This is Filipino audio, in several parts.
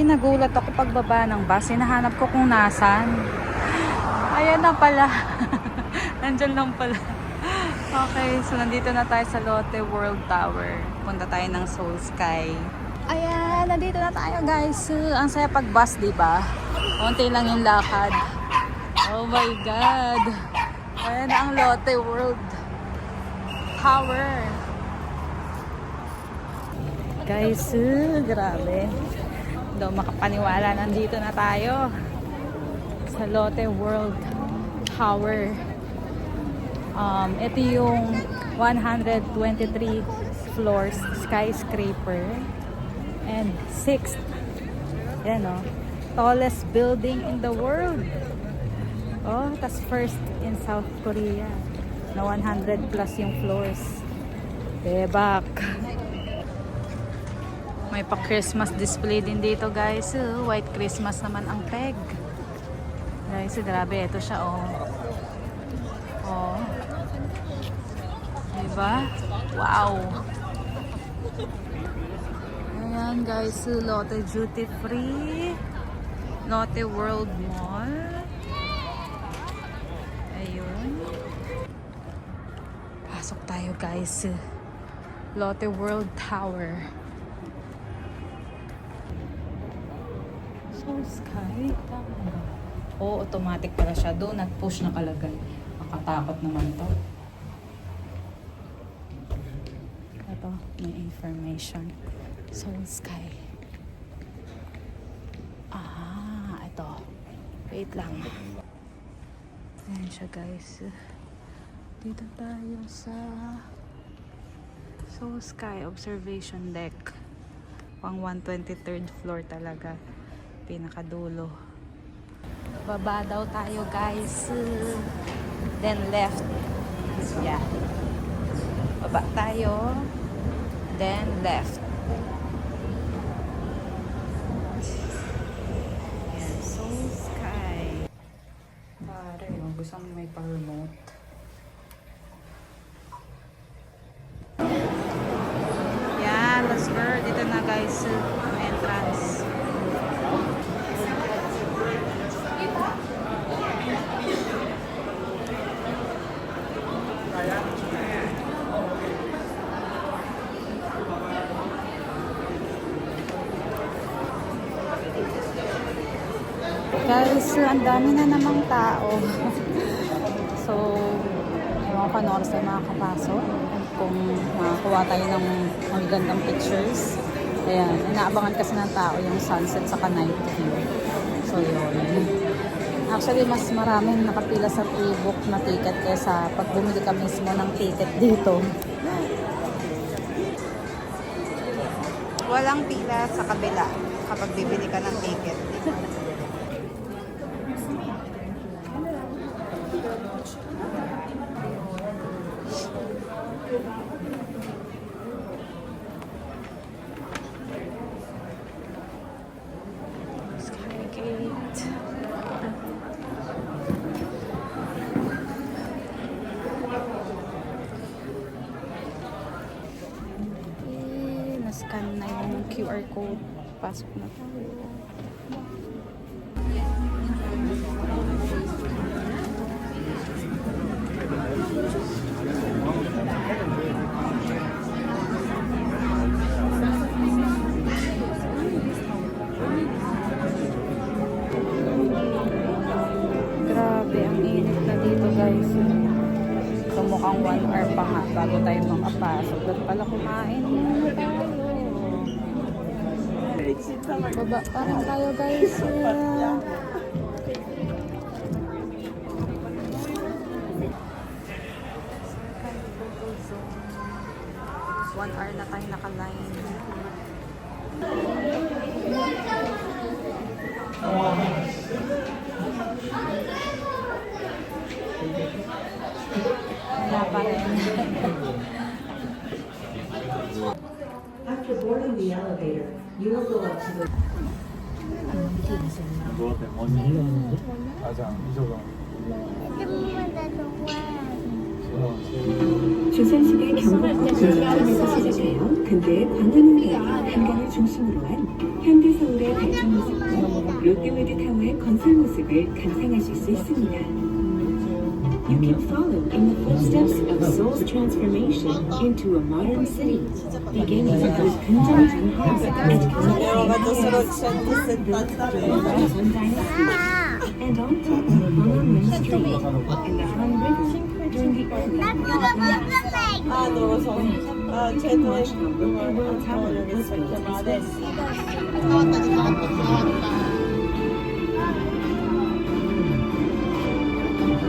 Nagulat ako pagbaba ng bus. Hinahanap ko kung nasan. Ayan na pala. Nandyan lang pala. Okay, so nandito na tayo sa Lotte World Tower. Punta tayo ng Seoul Sky. Ayan, nandito na tayo guys. Ang saya pag bus, diba? Konti lang yung lakad. Oh my God. Ayan na ang Lotte World Tower. Guys, grabe. Daw makapaniwala, nandito na tayo sa Lotte World Tower. Ito yung 123 floors skyscraper and 6th, yan o, tallest building in the world. Oh, tas first in South Korea na 100 plus yung floors. Debak. May pa-Christmas display din dito guys. White Christmas naman ang peg. Guys, grabe. Ito siya oh. Oh. Diba? Wow. Ayan guys. Lotte Duty Free. Lotte World Mall. Ayun. Pasok tayo guys. Lotte World Tower. Sky. Oo, automatic pala siya. Do not push nakalagay. Makatakot naman to. Ito, may information. Seoul Sky. Ito. Wait lang. Ayan siya guys. Dito tayo sa Seoul Sky Observation Deck. Pang 123rd floor talaga. Pinakadulo. Baba daw tayo guys. Then left. Yeah. Baba tayo. Then left. Yan. Seoul Sky. Pare, gusto mo may pa-remote. Yan. Let's go. Dito na guys. Entrance. Guys, ang dami na namang tao. So, ewan ko na oras tayo makakapasok. Kung makakuha tayo ng magagandang pictures. Ayan, inaabangan kasi ng tao yung sunset sa night view. So, yun. Actually, mas maraming nakapila sa pre-book na ticket kaysa pag bumili ka mismo ng ticket dito. Walang pila sa kabila kapag bibili ka ng ticket. Scan na yung QR code. Pasok na tayo. Grabe, ang init na dito guys. So mukhang 1 hour pa nga bago tayo makapasok. Doon pala kumain na tayo. Baba pa rin tayo guys. 1 hour na tayo naka-line. Wala pa rin. After boarding the elevator, you will go up to the... 맞아, 이소가. Cuma ada dua. 조선시대 경복궁 조선점에서 시작하여 근대의 광화문과 한강을 중심으로 한 현대 서울의 발전 모습과 롯데월드타워의 건설 모습을 감상하실 수 있습니다. You can follow in the footsteps of Seoul's transformation into a modern city, beginning with Kumjang House and Joseon Dynasty, and on top of Gwanghwamun Street and the Han River during the early World Tower was built as well.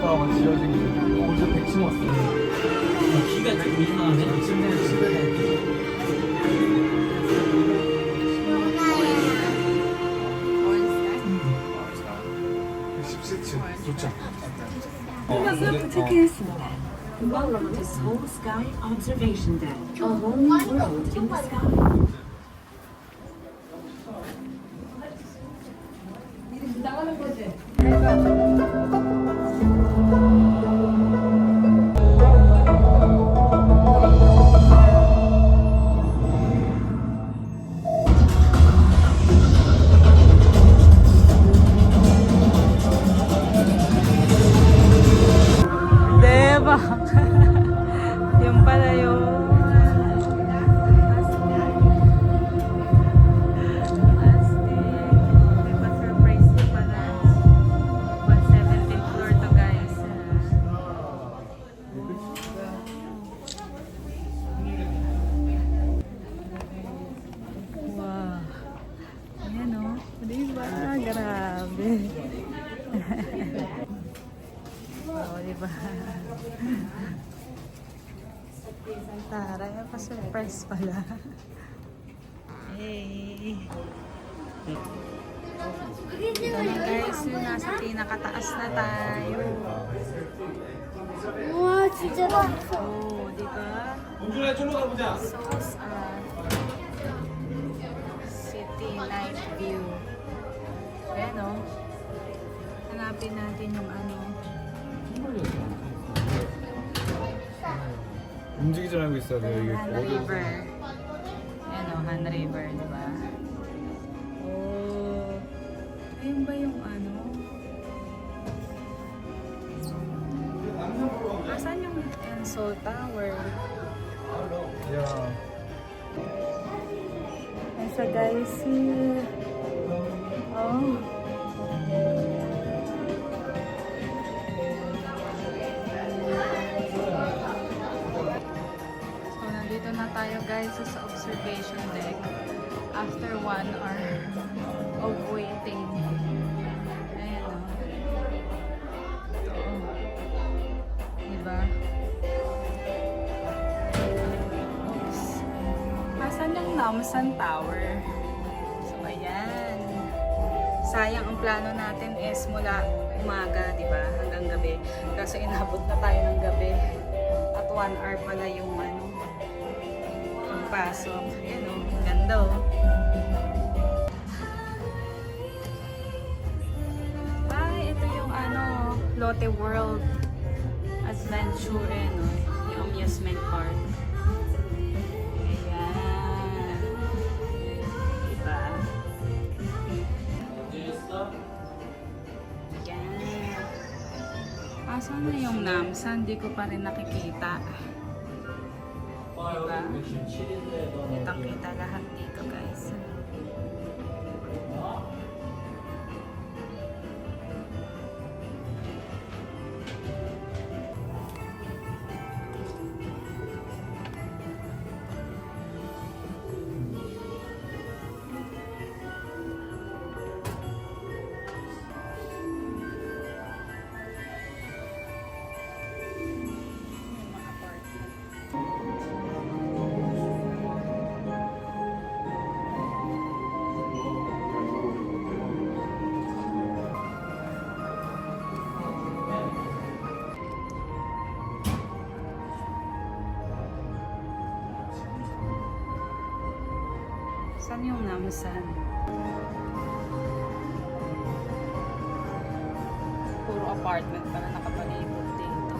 오빠가 지어진 게 거기서 100층 왔어요. 기가 좀 이상하네. 집에 좋죠. 도착하였습니다. Welcome to Seoul Sky Observation Deck, a lonely world in the sky. Diba? Yung pala yun. Diba surprise ko pala. 117th floor to guys. Wow. Ayan o. Diba? Grabe. Oh, diba? Taray, pa-surprise pala. Hey! Ito na guys, nasa pinakataas na tayo. 우와 진짜 많다. Oh, diba? 공준아, 줄로 가보자. Source city night view. Ayan o. Hanapin natin yung ano. 움직이지 말고 있어야 돼요. 이게 Han River. Ayan o, Han River, di ba? Oh. Ayun ba yung ano? Asan yung Seoul Tower? 야, Nasa guys. Oh. So, nandito na tayo guys sa observation deck after 1 hour of waiting. Ayan o. Ito. Diba? Oops. Nasaan yung Namsan Tower? So, ayan. Sayang ang plano natin is mula umaga, di ba? Hanggang gabi. Kaso inabot na tayo ng gabi. At 1 hour pala yung ano, yung pasok. Ayan o, ganda o. Ay, ito yung ano, Lotte World Adventure, no? Yung amusement park. Ayan. Diba? Ayan. Asan na yung Namsan? Hindi ko pa rin nakikita. Diba? Kitang-kita lahat dito, guys. Saan yung Namsan? Puro apartment pala nakapalibot dito.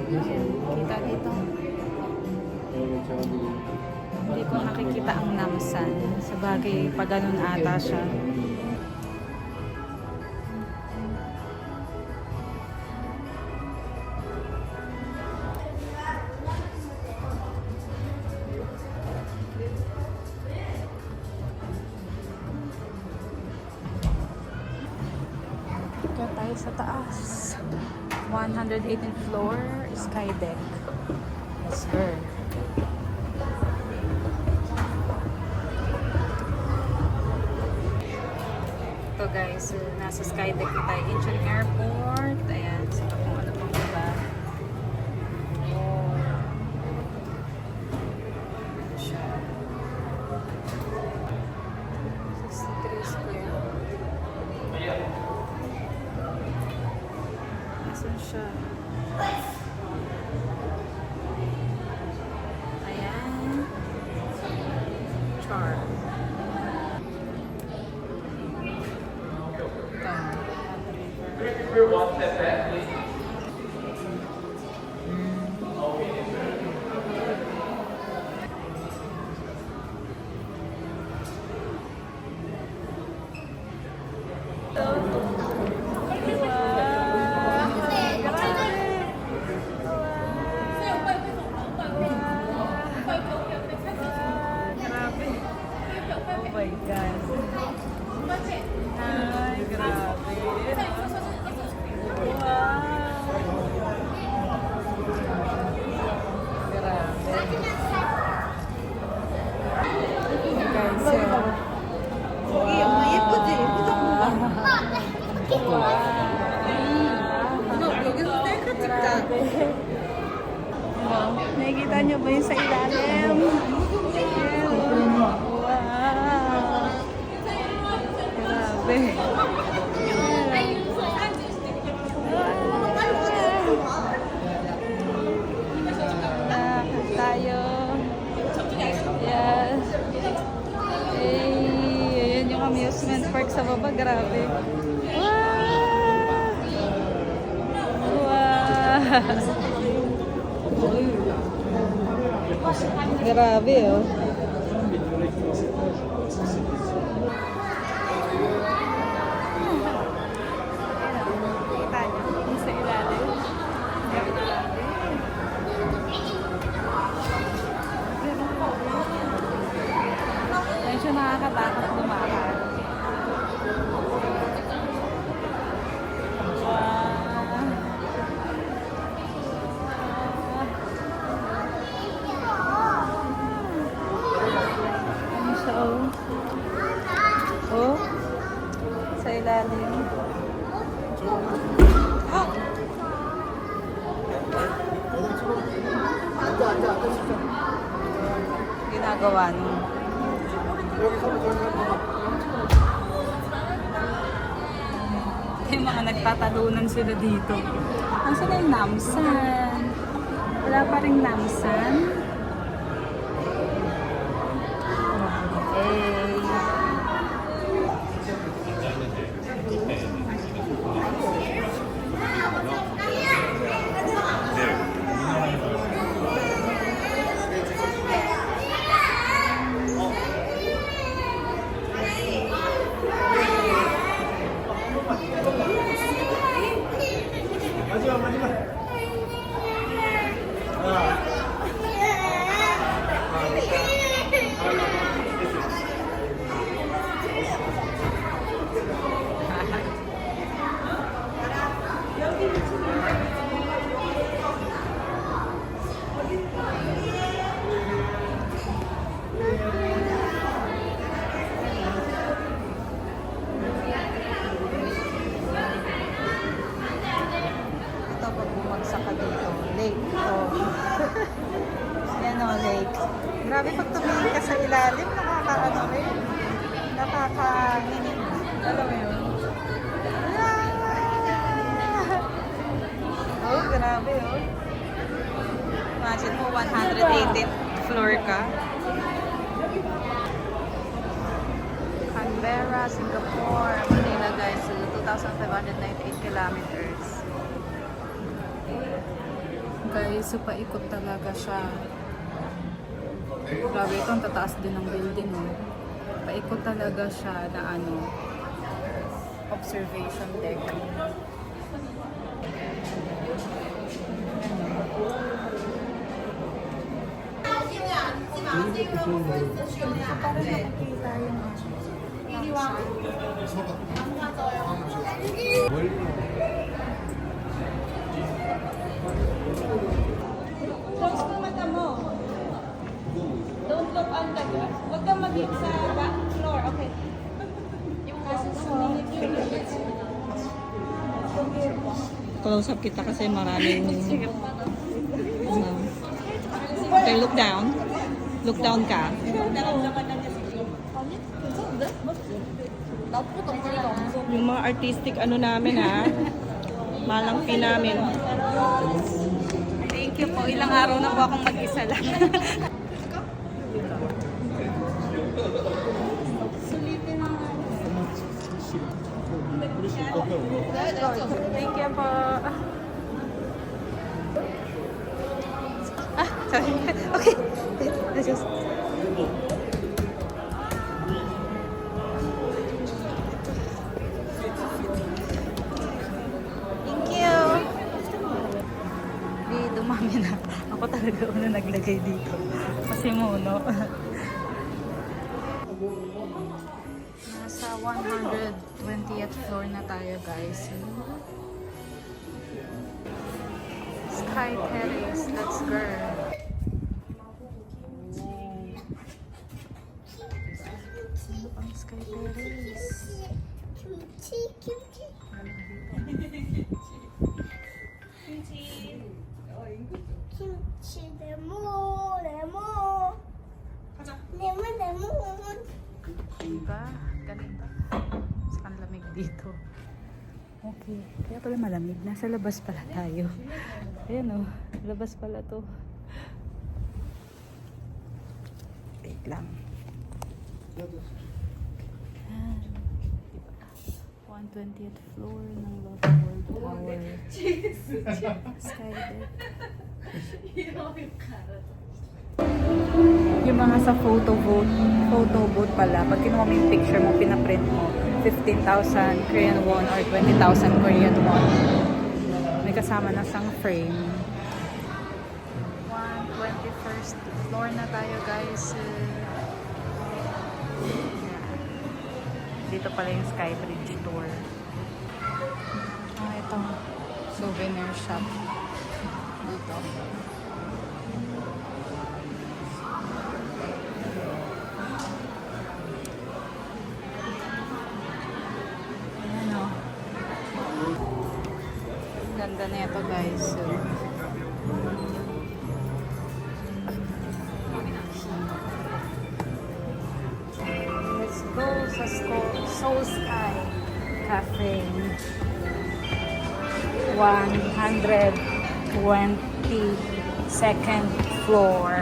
Kita dito. Hindi ko nakikita ang Namsan. Sa bagay, pa ganun ata siya. Ito tayo sa taas. 118th floor, sky deck. Yes, sir. Ito guys, so, nasa sky deck na tayo. Incheon Airport. Ayan, so kung ano pang iba. Oh. Siya. 63 square. Nasaan siya? Ayan. Char. Oh my God. Ay, grabe. Wow. Grabe. Guys, 예쁘지? 여기서 셀카 찍자. nakikita niyo ba yung sa ilalim? Wow. Grabe. Tayo. Yes. Ayan yung amusement park sa baba. Grabe. Wow. Grabe oh. Kita niyo yung sa ilalim. Medyo nakakatakot lumakad. Ano siya oh? Oh? Sa ilalim. Ginagawa nung yung mga nagtatalunan sila dito. Ang sila yung Namsan. Wala pa rin Namsan. Eh. Grabe pag tumingin ka sa ilalim, nakakaano rin. Nakakaginig. Alam mo yun? Oh, grabe oh. Imagine mo, 118th floor ka. Canberra, Singapore, Manila guys. So, 2,598 kilometers. Guys, so paikot talaga siya. Grabe, itong tataas din ng building, oh. Paikot talaga siya na ano, observation deck. Para nakikita yung Close mo mata mo. Don't look on the glass. Huwag kang mag-hit sa back floor. Okay. Kasi sumingit yung Close up kita kasi maraming okay, look down. Look down ka. Yung mga artistic ano namin ha. Malangki namin. Thank you po. Ilang araw na po akong mag-isa lang. Sulitin ang Thank you po. Ah, sorry. Okay. Let's just... Thank you. Di, dumami na. Ako talaga una naglagay dito. Kasi muno. Nasa 120th floor na tayo, guys. Sky Terrace. Let's go. Ang Sky Terrace. 김치 레몬 Diba? Ganito. Ang lamig dito. Okay. Kaya pala malamig. Nasa labas pala tayo. Ayan o. Labas pala to. Wait lang. Ayan. Diba? 120th floor ng Lotte World Tower. Sky deck. Yung mga sa photo booth pala, pag kinuha mo yung picture mo, pinaprint mo, 15,000 Korean won or 20,000 Korean won. May kasama na sang frame. 121st floor na tayo, guys. Dito pala yung Skybridge tour. Ito. Souvenir shop. Dito. Ganda na ito, guys. Let's go sa Soul Sky Cafe. 122nd floor.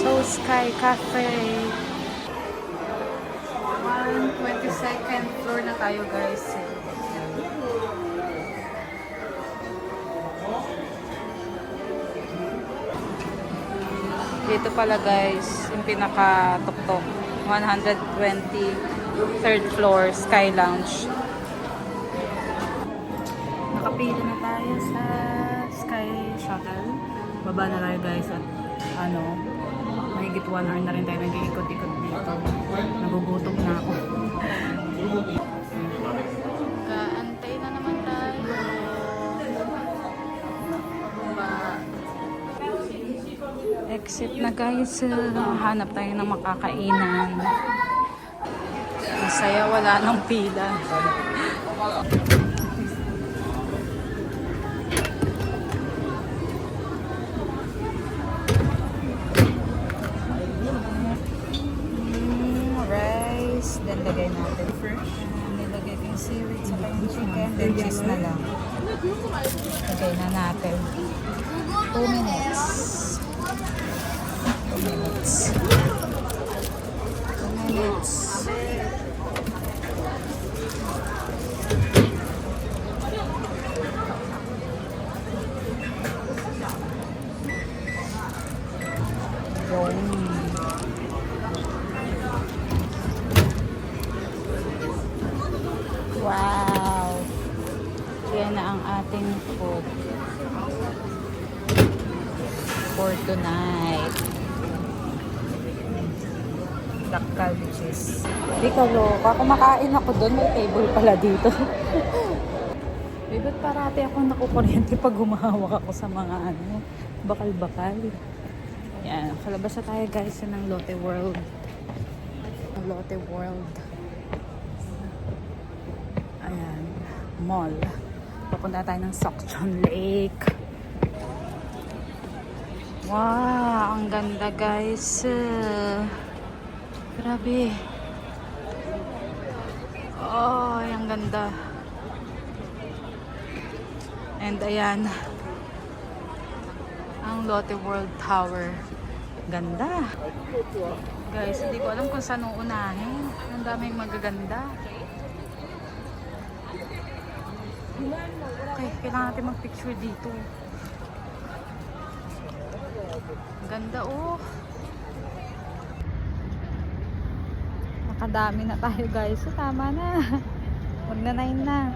Soul Sky Cafe. 122nd floor na tayo, guys. Dito pala, guys, yung pinaka-tuktok. 123rd floor, Sky Lounge. Nakapila na tayo sa Sky Shuttle. Baba na tayo, guys, at mahigit 1 hour na rin tayo nag-iikot-ikot dito. Nagugutom na ako. Kaantay na naman tayo. Exit na, guys. Hanap tayo ng makakainan. Masaya, wala nang pila. Rice. Then lagay natin. Nilagay ko yung seaweed sa yung chicken. Then cheese na lang. Lagay na natin. 2 minutes. 2 minutes. 2 minutes. Wow! Yan na ang ating food for tonight. Dakal, which is di ka loka. Kumakain ako doon. May table pala dito. Ba't parati ako nakukuryente pag humahawak ako sa mga ano, bakal-bakal. Yan. Kalabas na tayo guys ng Lotte World. Lotte World. Ayan. Mall. Papunta tayo ng Sokchon Lake. Wow! Ang ganda guys. Grabe. Oh, ang ganda. And ayan. Ang Lotte World Tower. Ganda. Guys, hindi ko alam kung saan uunahin. Ang daming magaganda. Okay, kailangan natin mag-picture dito. Ganda oh. Nakadami na tayo guys. So, tama na. Wag na 9 na.